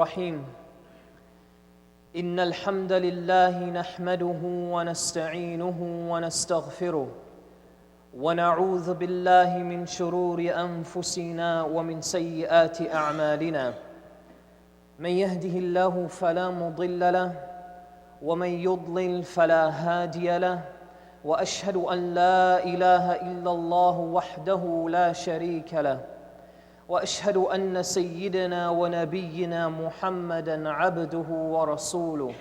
الرحيم إن الحمد لله نحمده ونستعينه ونستغفره ونعوذ بالله من شرور أنفسنا ومن سيئات أعمالنا من يهده الله فلا مضل له ومن يضلل فلا هادي له وأشهد أن لا إله إلا الله وحده لا شريك له وأشهد أن سيدنا ونبينا محمدًا عبده ورسوله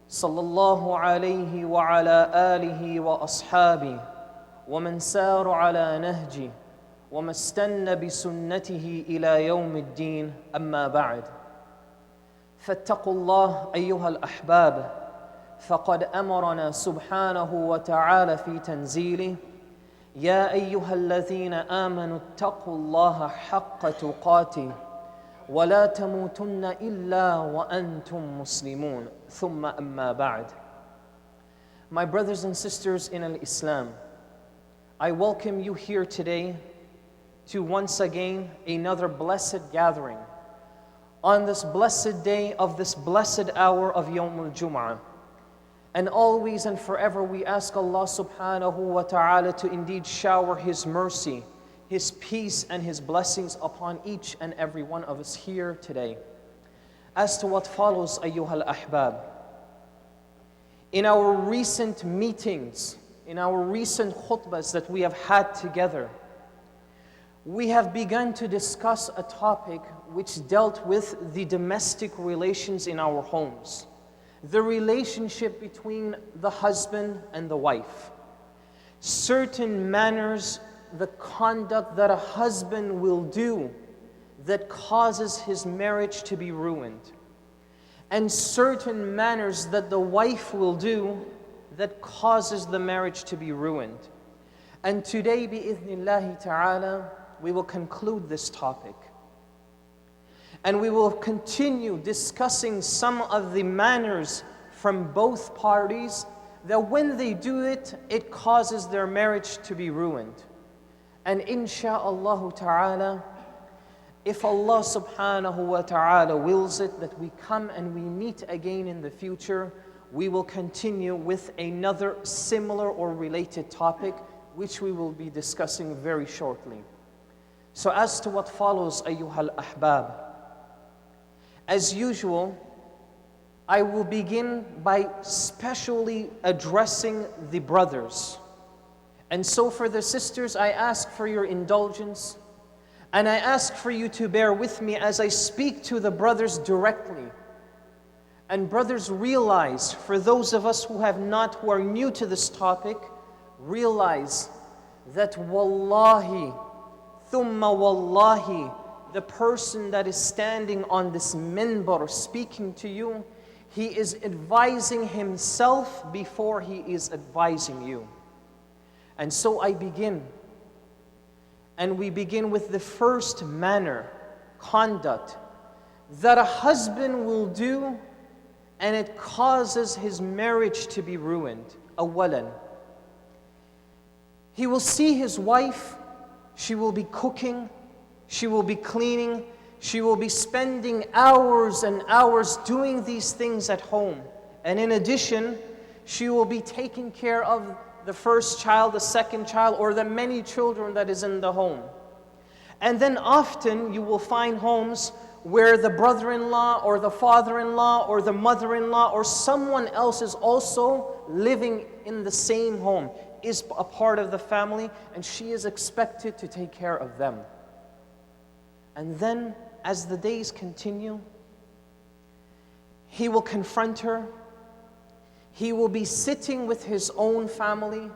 صلى الله عليه وعلى آله وأصحابه ومن سار على نهجه وما استنى بسنته إلى يوم الدين أما بعد فاتقوا الله أيها الأحباب فقد أمرنا سبحانه وتعالى في تنزيله يا أيها الذين آمنوا اتقوا الله حق تقاته ولا تموتن إلا وأنتم مسلمون ثم أما بعد. My brothers and sisters in Islam, I welcome you here today to once again another blessed gathering on this blessed day of this blessed hour of Yawm al-Jum'ah. And always and forever we ask Allah subhanahu wa ta'ala to indeed shower His mercy, His peace and His blessings upon each and every one of us here today. As to what follows, ayyuhal ahbab, in our recent meetings, in our recent khutbahs that we have had together, we have begun to discuss a topic which dealt with the domestic relations in our homes. The relationship between the husband and the wife. Certain manners, the conduct that a husband will do that causes his marriage to be ruined. And certain manners that the wife will do that causes the marriage to be ruined. And today, bi'idhnillahi ta'ala, we will conclude this topic. And we will continue discussing some of the manners from both parties that when they do it, it causes their marriage to be ruined. And insha'Allah ta'ala, if Allah subhanahu wa ta'ala wills it that we come and we meet again in the future, we will continue with another similar or related topic which we will be discussing very shortly. So as to what follows, ayyuhal ahbab, as usual, I will begin by specially addressing the brothers. And so for the sisters, I ask for your indulgence, and I ask for you to bear with me as I speak to the brothers directly. And brothers, realize, for those of us who are new to this topic, realize that wallahi, thumma wallahi, the person that is standing on this minbar speaking to you, he is advising himself before he is advising you. And so I begin. And we begin with the first manner, conduct, that a husband will do and it causes his marriage to be ruined. Awalan, he will see his wife, she will be cooking, she will be cleaning, she will be spending hours and hours doing these things at home. And in addition, she will be taking care of the first child, the second child, or the many children that is in the home. And then often you will find homes where the brother-in-law or the father-in-law or the mother-in-law or someone else is also living in the same home, is a part of the family, and she is expected to take care of them. And then, as the days continue, he will confront her. He will be sitting with his own family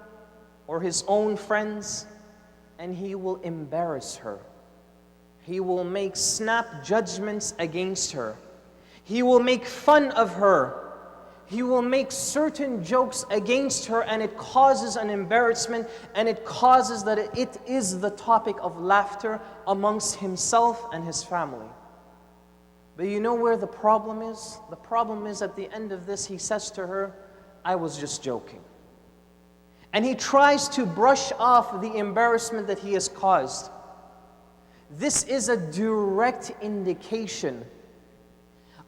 or his own friends, and he will embarrass her. He will make snap judgments against her. He will make fun of her. He will make certain jokes against her, and it causes an embarrassment, and it causes that it is the topic of laughter amongst himself and his family. But you know where the problem is? The problem is at the end of this, he says to her, I was just joking. And he tries to brush off the embarrassment that he has caused. This is a direct indication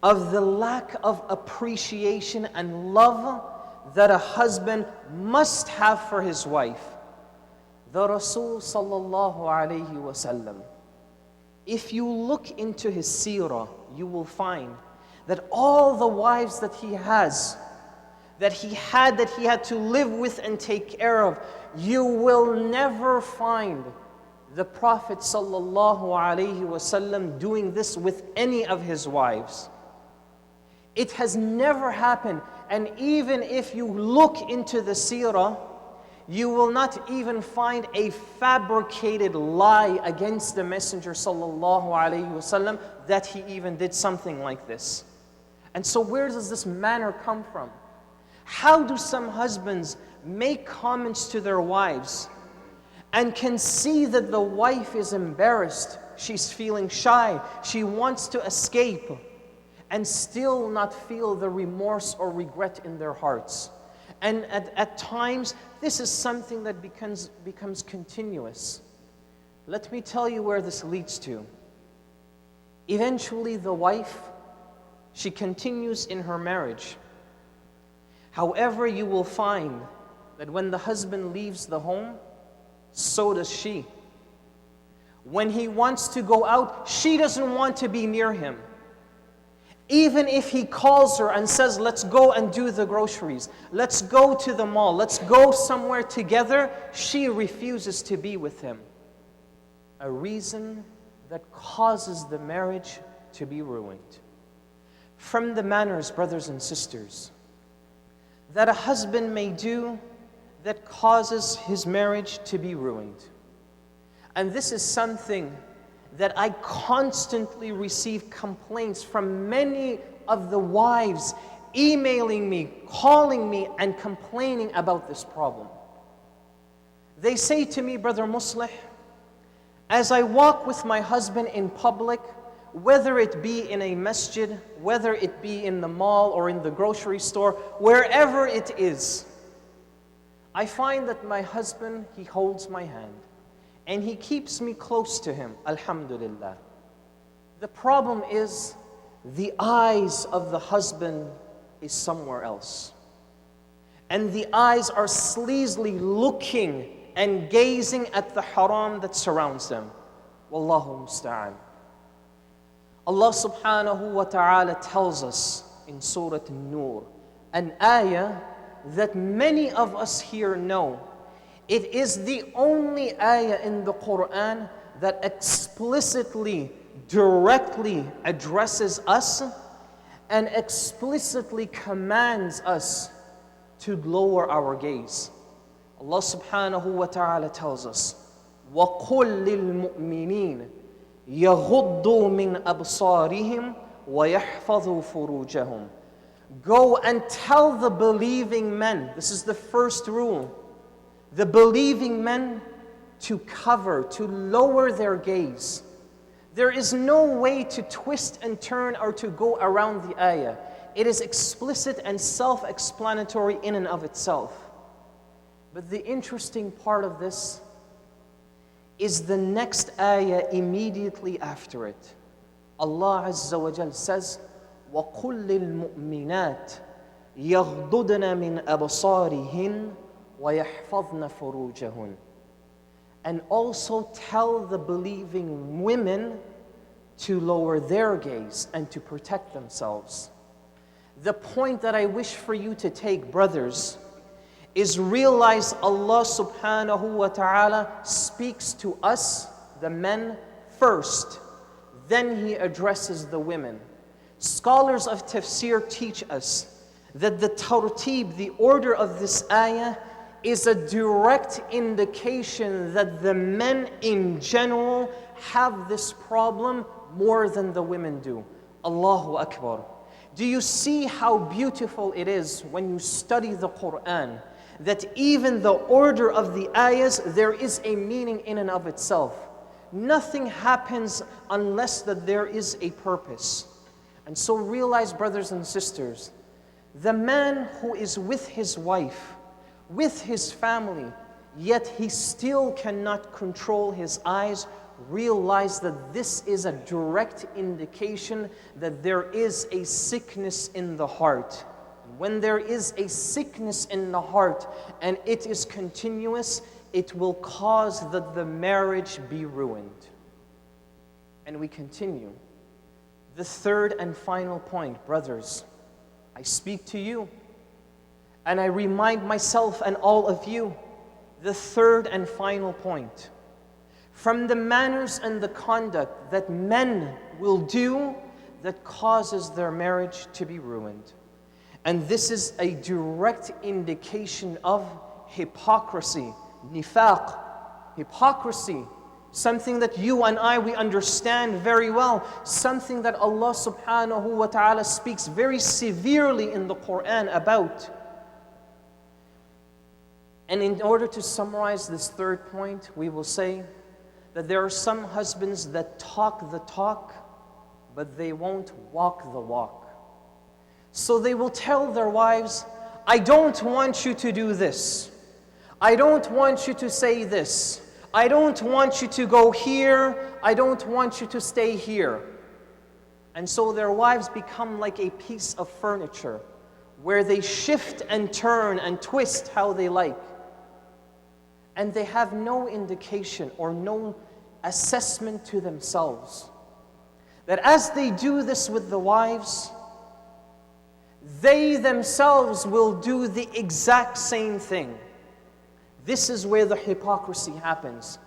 of the lack of appreciation and love that a husband must have for his wife. The Rasul sallallahu alayhi wasallam, if you look into his seerah, you will find that all the wives that he has, that he had to live with and take care of, you will never find the Prophet sallallahu alayhi wasallam doing this with any of his wives. It has never happened. And even if you look into the seerah, you will not even find a fabricated lie against the Messenger sallallahu alayhi wasallam that he even did something like this. And so where does this manner come from? How do some husbands make comments to their wives and can see that the wife is embarrassed, she's feeling shy, she wants to escape, and still not feel the remorse or regret in their hearts? And at times, this is something that becomes continuous. Let me tell you where this leads to. Eventually, the wife, she continues in her marriage. However, you will find that when the husband leaves the home, so does she. When he wants to go out, she doesn't want to be near him. Even if he calls her and says, let's go and do the groceries, let's go to the mall, let's go somewhere together, she refuses to be with him. A reason that causes the marriage to be ruined. From the manners, brothers and sisters, that a husband may do that causes his marriage to be ruined. And this is something that I constantly receive complaints from many of the wives emailing me, calling me, and complaining about this problem. They say to me, Brother Musleh, as I walk with my husband in public, whether it be in a masjid, whether it be in the mall or in the grocery store, wherever it is, I find that my husband, he holds my hand. And he keeps me close to him, alhamdulillah. The problem is, the eyes of the husband is somewhere else. And the eyes are sleazily looking and gazing at the haram that surrounds them. Wallahu musta'an. Allah subhanahu wa ta'ala tells us in Surah An-Nur, an ayah that many of us here know. It is the only ayah in the Quran that explicitly, directly addresses us and explicitly commands us to lower our gaze. Allah subhanahu wa ta'ala tells us, وَقُلْ لِلْمُؤْمِنِينَ يَغُضُّوا مِنْ أَبْصَارِهِمْ وَيَحْفَظُوا فُرُوجَهُمْ. Go and tell the believing men, this is the first rule, the believing men to cover, to lower their gaze. There is no way to twist and turn or to go around the ayah. It is explicit and self-explanatory in and of itself. But the interesting part of this is the next ayah immediately after it. Allah Azza wa Jal says, وَقُلْ لِلْمُؤْمِنَاتِ يَغْضُضْنَ مِنْ أَبْصَارِهِنْ وَيَحْفَظْنَ فُرُوجَهُنْ. And also tell the believing women to lower their gaze and to protect themselves. The point that I wish for you to take, brothers, is realize Allah subhanahu wa ta'ala speaks to us, the men, first. Then He addresses the women. Scholars of tafsir teach us that the tartib, the order of this ayah, is a direct indication that the men in general have this problem more than the women do. Allahu Akbar. Do you see how beautiful it is when you study the Quran, that even the order of the ayahs, there is a meaning in and of itself. Nothing happens unless that there is a purpose. And so realize, brothers and sisters, the man who is with his wife, with his family, yet he still cannot control his eyes, realize that this is a direct indication that there is a sickness in the heart. When there is a sickness in the heart and it is continuous, it will cause that the marriage be ruined. And we continue. The third and final point, brothers, I speak to you and I remind myself and all of you, the third and final point. From the manners and the conduct that men will do that causes their marriage to be ruined. And this is a direct indication of hypocrisy, nifaq, hypocrisy. Something that you and I, we understand very well. Something that Allah subhanahu wa ta'ala speaks very severely in the Quran about. And in order to summarize this third point, we will say that there are some husbands that talk the talk, but they won't walk the walk. So they will tell their wives, I don't want you to do this. I don't want you to say this. I don't want you to go here. I don't want you to stay here. And so their wives become like a piece of furniture where they shift and turn and twist how they like. And they have no indication or no assessment to themselves that as they do this with the wives, they themselves will do the exact same thing. This is where the hypocrisy happens.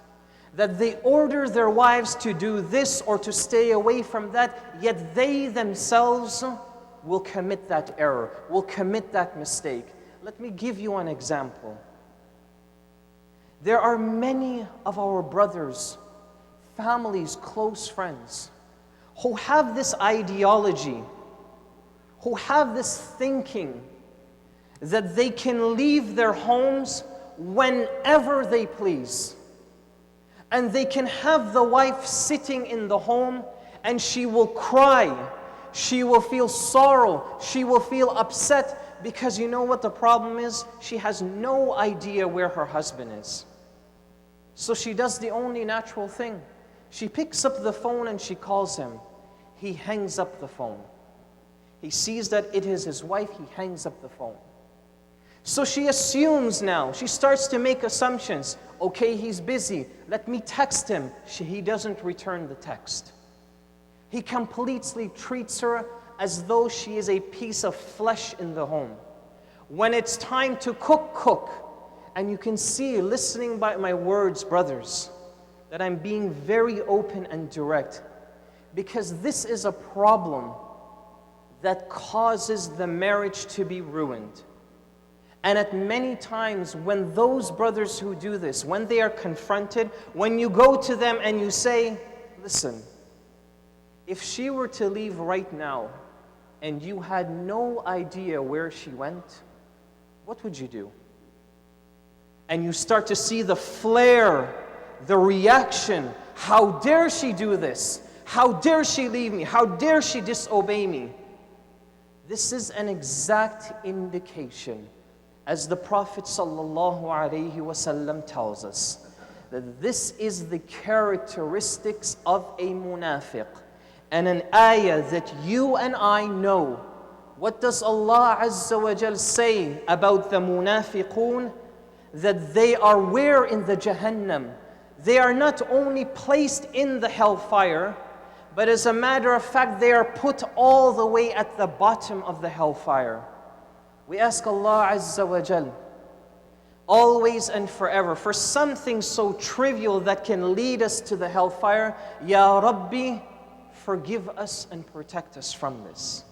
That they order their wives to do this or to stay away from that, yet they themselves will commit that error, will commit that mistake. Let me give you an example. There are many of our brothers, families, close friends, who have this ideology, who have this thinking that they can leave their homes whenever they please. And they can have the wife sitting in the home and she will cry, she will feel sorrow, she will feel upset, because you know what the problem is? She has no idea where her husband is. So she does the only natural thing. She picks up the phone and she calls him. He hangs up the phone. He sees that it is his wife, he hangs up the phone. So she assumes now, she starts to make assumptions. Okay, he's busy, let me text him. He doesn't return the text. He completely treats her as though she is a piece of flesh in the home. When it's time to cook. And you can see, listening by my words, brothers, that I'm being very open and direct. Because this is a problem that causes the marriage to be ruined. And at many times when those brothers who do this, when they are confronted, when you go to them and you say, listen, if she were to leave right now and you had no idea where she went, what would you do? And you start to see the flare, the reaction. How dare she do this? How dare she leave me? How dare she disobey me? This is an exact indication, as the Prophet ﷺ tells us, that this is the characteristics of a munafiq. And an ayah that you and I know. What does Allah Azza wa Jal say about the munafiqun? That they are where in the Jahannam? They are not only placed in the hellfire, but as a matter of fact, they are put all the way at the bottom of the hellfire. We ask Allah Azza wa Jal, always and forever, for something so trivial that can lead us to the hellfire, Ya Rabbi, forgive us and protect us from this.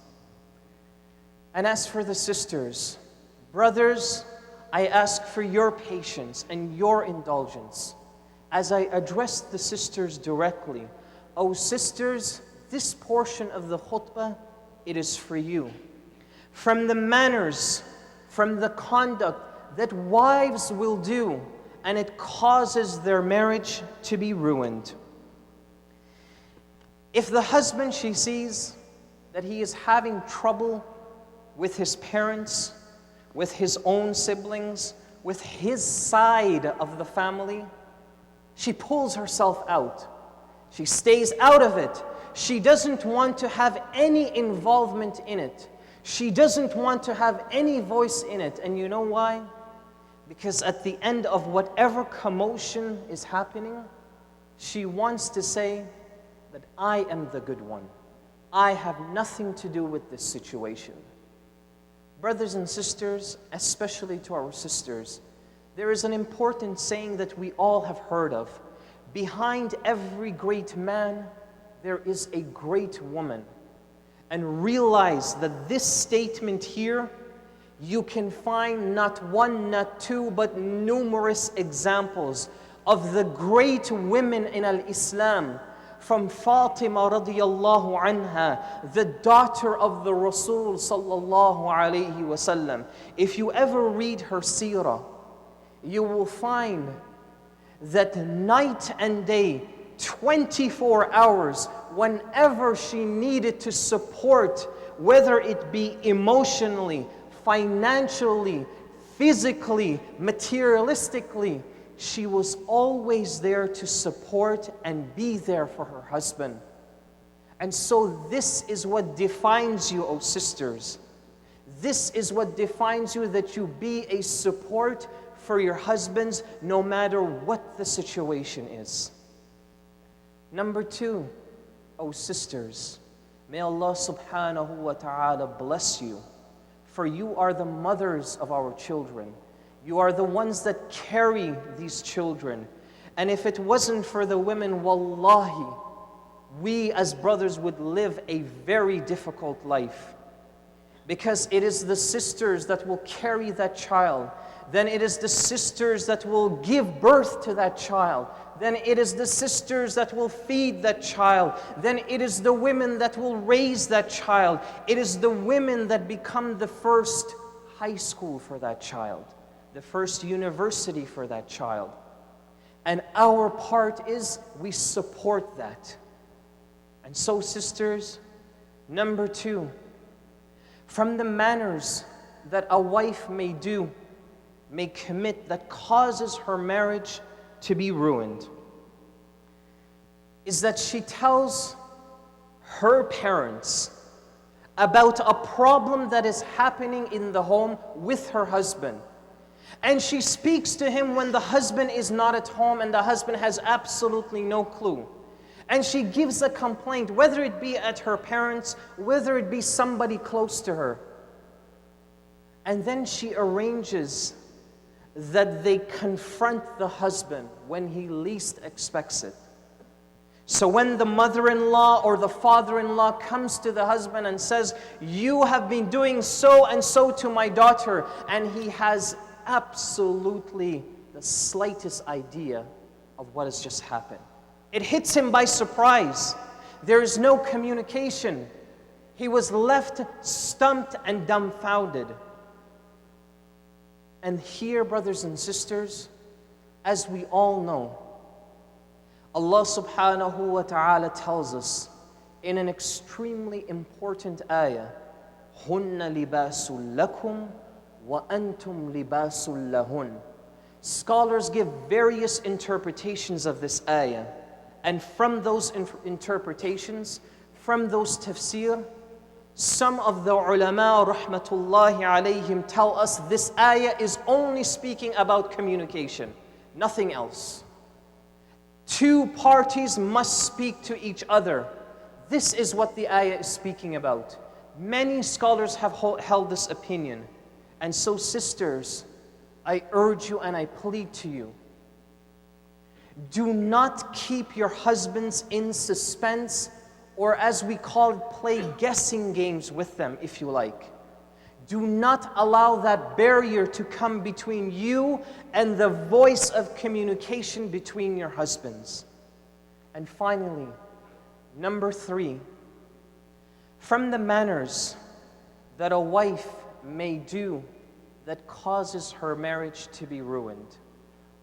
And as for the sisters, brothers, I ask for your patience and your indulgence as I address the sisters directly. Oh sisters, this portion of the khutbah, it is for you. From the manners, from the conduct that wives will do, and it causes their marriage to be ruined. If the husband, she sees that he is having trouble with his parents, with his own siblings, with his side of the family, she pulls herself out. She stays out of it. She doesn't want to have any involvement in it. She doesn't want to have any voice in it. And you know why? Because at the end of whatever commotion is happening, she wants to say that I am the good one. I have nothing to do with this situation. Brothers and sisters, especially to our sisters, there is an important saying that we all have heard of. Behind every great man, there is a great woman. And realize that this statement here, you can find not one, not two, but numerous examples of the great women in Al-Islam. From Fatima radiyallahu anha, the daughter of the Rasul sallallahu alayhi wasallam. If you ever read her seerah, you will find that night and day, 24 hours, whenever she needed to support, whether it be emotionally, financially, physically, materialistically, she was always there to support and be there for her husband. And so this is what defines you, O sisters. This is what defines you, that you be a support for your husbands no matter what the situation is. Number two, O sisters, may Allah subhanahu wa ta'ala bless you, for you are the mothers of our children. You are the ones that carry these children. And if it wasn't for the women, wallahi, we as brothers would live a very difficult life. Because it is the sisters that will carry that child. Then it is the sisters that will give birth to that child. Then it is the sisters that will feed that child. Then it is the women that will raise that child. It is the women that become the first high school for that child, the first university for that child. And our part is we support that. And so, sisters, number two, from the manners that a wife may do, may commit, that causes her marriage to be ruined, is that she tells her parents about a problem that is happening in the home with her husband. And she speaks to him when the husband is not at home and the husband has absolutely no clue. And she gives a complaint, whether it be at her parents, whether it be somebody close to her. And then she arranges that they confront the husband when he least expects it. So when the mother-in-law or the father-in-law comes to the husband and says, "You have been doing so and so to my daughter," and he has absolutely the slightest idea of what has just happened. It hits him by surprise. There is no communication. He was left stumped and dumbfounded. And here, brothers and sisters, as we all know, Allah subhanahu wa ta'ala tells us in an extremely important ayah, "Hunna libasul lakum wa antum libasul lahun." Scholars give various interpretations of this ayah. And from those interpretations, from those tafsir, some of the ulama rahmatullahi alayhim tell us this ayah is only speaking about communication, nothing else. Two parties must speak to each other. This is what the ayah is speaking about. Many scholars have held this opinion. And so, sisters, I urge you and I plead to you, do not keep your husbands in suspense, or as we call it, play guessing games with them, if you like. Do not allow that barrier to come between you and the voice of communication between your husbands. And finally, number three, from the manners that a wife may do that causes her marriage to be ruined.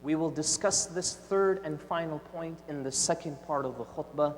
We will discuss this third and final point in the second part of the khutbah.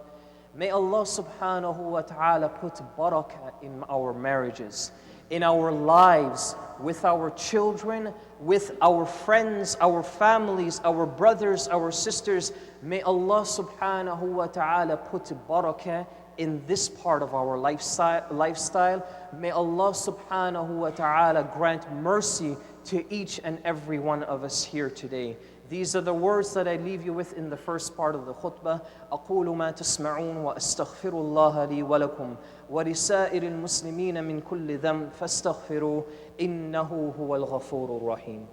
May Allah subhanahu wa ta'ala put barakah in our marriages. in our lives, with our children, with our friends, our families, our brothers, our sisters. May Allah subhanahu wa ta'ala put barakah in this part of our lifestyle. May Allah subhanahu wa ta'ala grant mercy to each and every one of us here today. These are the words that I leave you with in the first part of the khutbah. أقول ما تسمعون وأستغفر الله لي ولكم ولسائر المسلمين من كل ذنب فاستغفروا إنه هو الغفور الرحيم.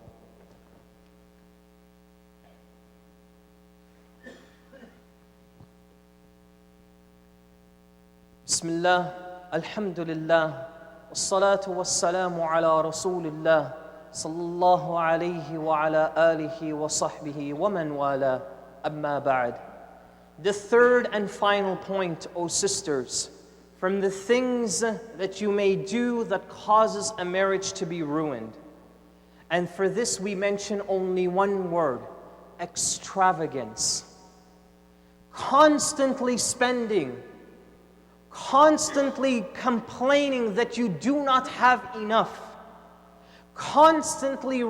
بسم الله الحمد لله والصلاة والسلام على رسول الله صلى الله عليه وعلى آله وصحبه ومن والاه أما بعد. The third and final point, O sisters, from the things that you may do that causes a marriage to be ruined. And for this we mention only one word: extravagance. Constantly spending, constantly complaining that you do not have enough, constantly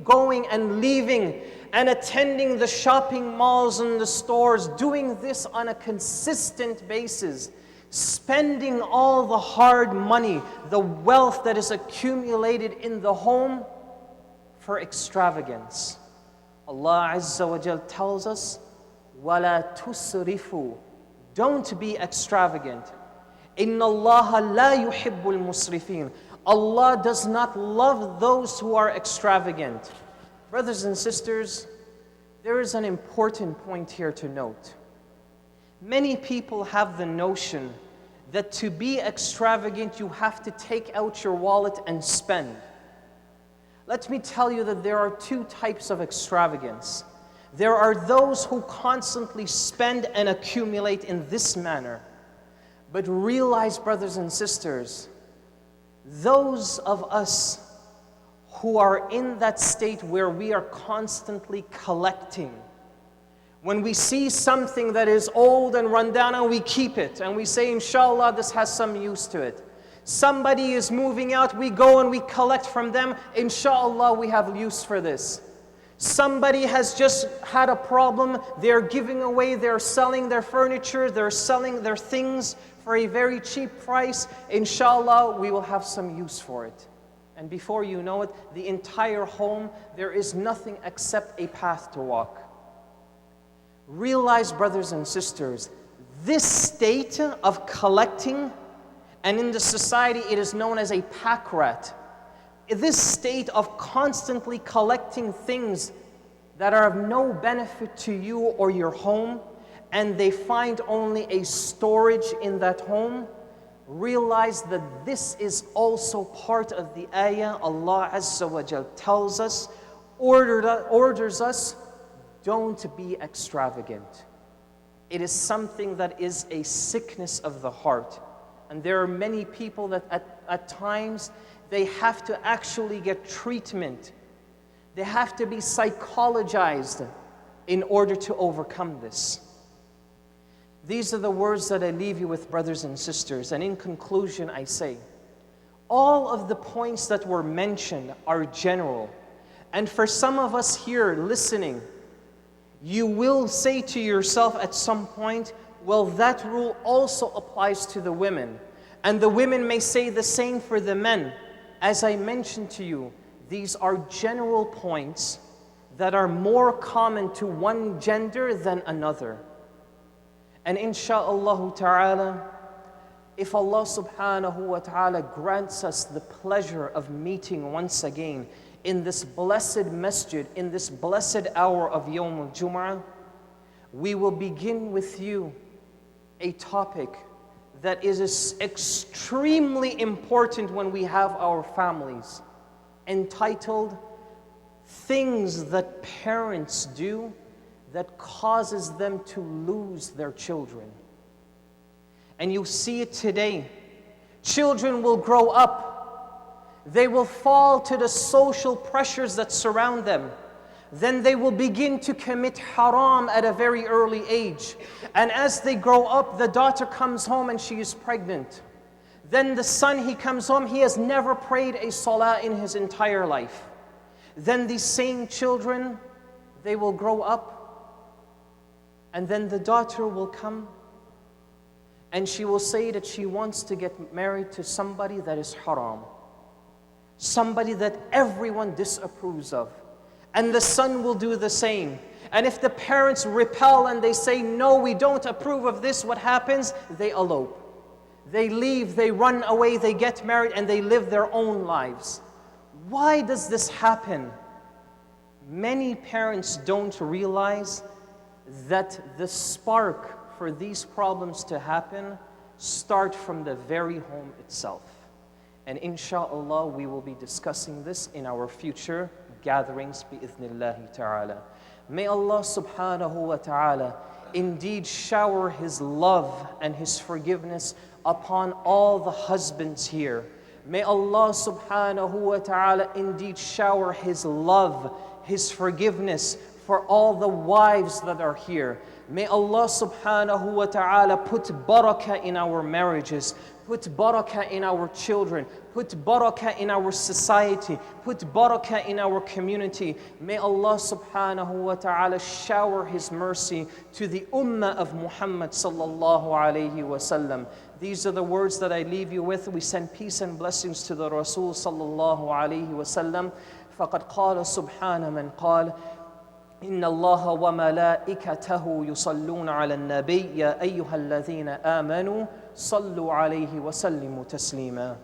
going and leaving and attending the shopping malls and the stores, doing this on a consistent basis, spending all the hard money, the wealth that is accumulated in the home for extravagance. Allah Azza wa Jal tells us, وَلَا تُسْرِفُوا, don't be extravagant. إِنَّ اللَّهَ لَا يُحِبُّ الْمُسْرِفِينَ. Allah does not love those who are extravagant. Brothers and sisters, there is an important point here to note. Many people have the notion that to be extravagant, you have to take out your wallet and spend. Let me tell you that there are two types of extravagance. There are those who constantly spend and accumulate in this manner. But realize, brothers and sisters, those of us who are in that state where we are constantly collecting, when we see something that is old and run down and we keep it and we say, inshallah, this has some use to it. Somebody is moving out, we go and we collect from them, inshallah, we have use for this. Somebody has just had a problem, they're giving away, they're selling their furniture, they're selling their things for a very cheap price. Inshallah, we will have some use for it. And before you know it, the entire home, there is nothing except a path to walk. Realize, brothers and sisters, this state of collecting, and in the society it is known as a pack rat, this state of constantly collecting things that are of no benefit to you or your home, and they find only a storage in that home, realize that this is also part of the ayah. Allah Azza wa Jal tells us, orders us, don't be extravagant. It is something that is a sickness of the heart. And there are many people that at times, they have to actually get treatment. They have to be psychologized in order to overcome this. These are the words that I leave you with, brothers and sisters. And in conclusion, I say, all of the points that were mentioned are general. And for some of us here listening, you will say to yourself at some point, well, that rule also applies to the women. And the women may say the same for the men. As I mentioned to you, these are general points that are more common to one gender than another. And insha'Allah ta'ala, if Allah subhanahu wa ta'ala grants us the pleasure of meeting once again in this blessed masjid, in this blessed hour of Yawm al-Jum'ah, we will begin with you a topic that is extremely important when we have our families, entitled Things That Parents Do That Causes Them to Lose Their Children. And you see it today. Children will grow up. They will fall to the social pressures that surround them. Then they will begin to commit haram at a very early age. And as they grow up, the daughter comes home and she is pregnant. Then the son, he comes home, he has never prayed a salah in his entire life. Then these same children, they will grow up, and then the daughter will come, and she will say that she wants to get married to somebody that is haram, somebody that everyone disapproves of. And the son will do the same. And if the parents repel and they say, no, we don't approve of this, what happens? They elope. They leave, they run away, they get married, and they live their own lives. Why does this happen? Many parents don't realize that the spark for these problems to happen start from the very home itself. And inshallah, we will be discussing this in our future gatherings bi'ithnillahi ta'ala. May Allah subhanahu wa ta'ala indeed shower His love and His forgiveness upon all the husbands here. May Allah subhanahu wa ta'ala indeed shower His love, His forgiveness for all the wives that are here. May Allah subhanahu wa ta'ala put barakah in our marriages, put barakah in our children, put barakah in our society, put barakah in our community. May Allah subhanahu wa ta'ala shower His mercy to the ummah of Muhammad sallallahu alayhi wa sallam. These are the words that I leave you with. We send peace and blessings to the Rasul sallallahu alayhi wa sallam. فَقَدْ قَالَ سُبْحَانَ مَنْ قَالَ إن الله وملائكته يصلون على النبي يا أيها الذين آمنوا صلوا عليه وسلموا تسليما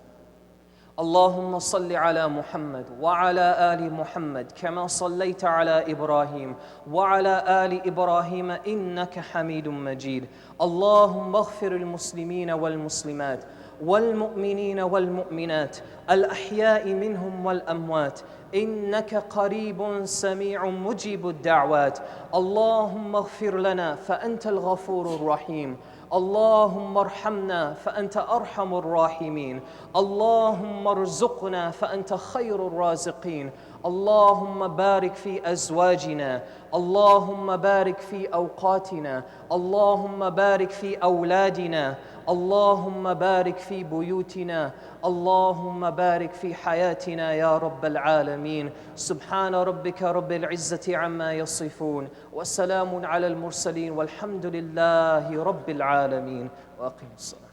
اللهم صل على محمد وعلى آل محمد كما صليت على إبراهيم وعلى آل إبراهيم إنك حميد مجيد اللهم اغفر المسلمين والمسلمات والمؤمنين والمؤمنات الأحياء منهم والأموات إنك قريب سميع مجيب الدعوات اللهم اغفر لنا فأنت الغفور الرحيم اللهم ارحمنا فأنت أرحم الراحمين اللهم ارزقنا فأنت خير الرازقين اللهم بارك في أزواجنا اللهم بارك في أوقاتنا اللهم بارك في أولادنا اللهم بارك في بيوتنا اللهم بارك في حياتنا يا رب العالمين سبحان ربك رب العزة عما يصفون وسلام على المرسلين والحمد لله رب العالمين وأقم الصلاة